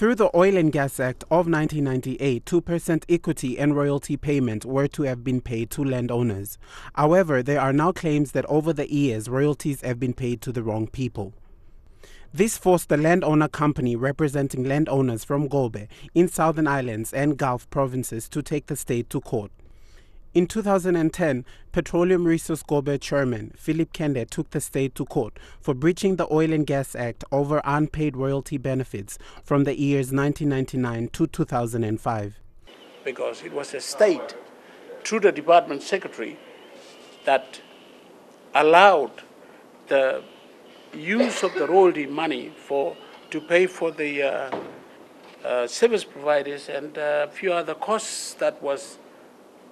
Through the Oil and Gas Act of 1998, 2% equity and royalty payment were to have been paid to landowners. However, there are now claims that over the years, royalties have been paid to the wrong people. This forced the landowner company representing landowners from Gobe in Southern Islands and Gulf provinces to take the state to court. In 2010, Petroleum Resource Gobe chairman Philip Kende took the state to court for breaching the Oil and Gas Act over unpaid royalty benefits from the years 1999 to 2005. Because it was the state, through the department secretary, that allowed the use of the royalty money to pay for the service providers and a few other costs that was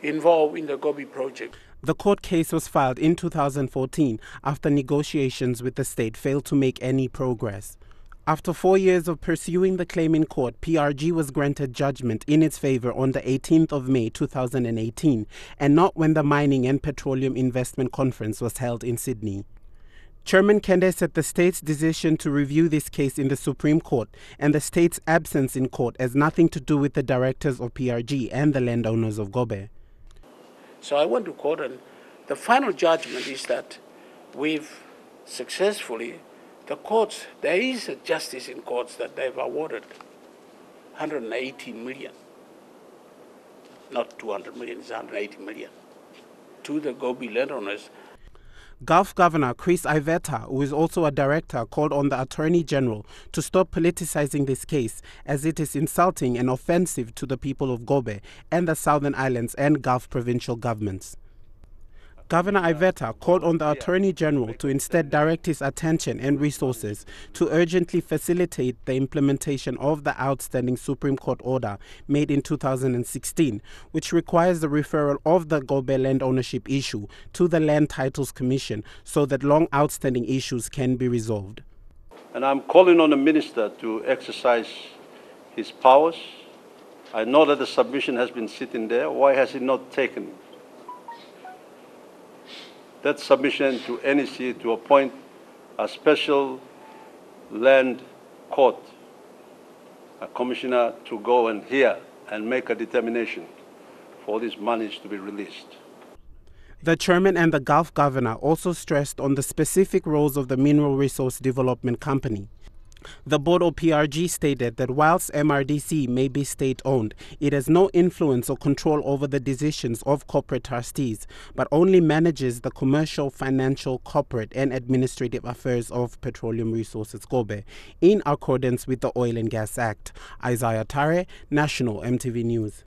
involved in the Gobe project. The court case was filed in 2014 after negotiations with the state failed to make any progress. After 4 years of pursuing the claim in court, PRG was granted judgment in its favor on the 18th of May 2018, and not when the Mining and Petroleum Investment Conference was held in Sydney. Chairman Kende said the state's decision to review this case in the Supreme Court and the state's absence in court has nothing to do with the directors of PRG and the landowners of Gobe. So I went to court, and the final judgment is that we've successfully, the courts, there is a justice in courts that they've awarded 180 million, not 200 million, it's 180 million, to the Gobe landowners. Gulf Governor Chris Iveta, who is also a director, called on the Attorney General to stop politicizing this case as it is insulting and offensive to the people of Gobe and the Southern Islands and Gulf provincial governments. Governor Iveta called on the Attorney General to instead direct his attention and resources to urgently facilitate the implementation of the outstanding Supreme Court order made in 2016, which requires the referral of the Gobe land ownership issue to the Land Titles Commission so that long outstanding issues can be resolved. And I'm calling on the minister to exercise his powers. I know that the submission has been sitting there. Why has he not taken that submission to NEC to appoint a special land court, a commissioner to go and hear and make a determination for these monies to be released? The chairman and the Gulf governor also stressed on the specific roles of the Mineral Resource Development Company. The board of PRG stated that whilst MRDC may be state-owned, it has no influence or control over the decisions of corporate trustees, but only manages the commercial, financial, corporate and administrative affairs of Petroleum Resources Gobe, in accordance with the Oil and Gas Act. Isaiah Tare, National EMTV News.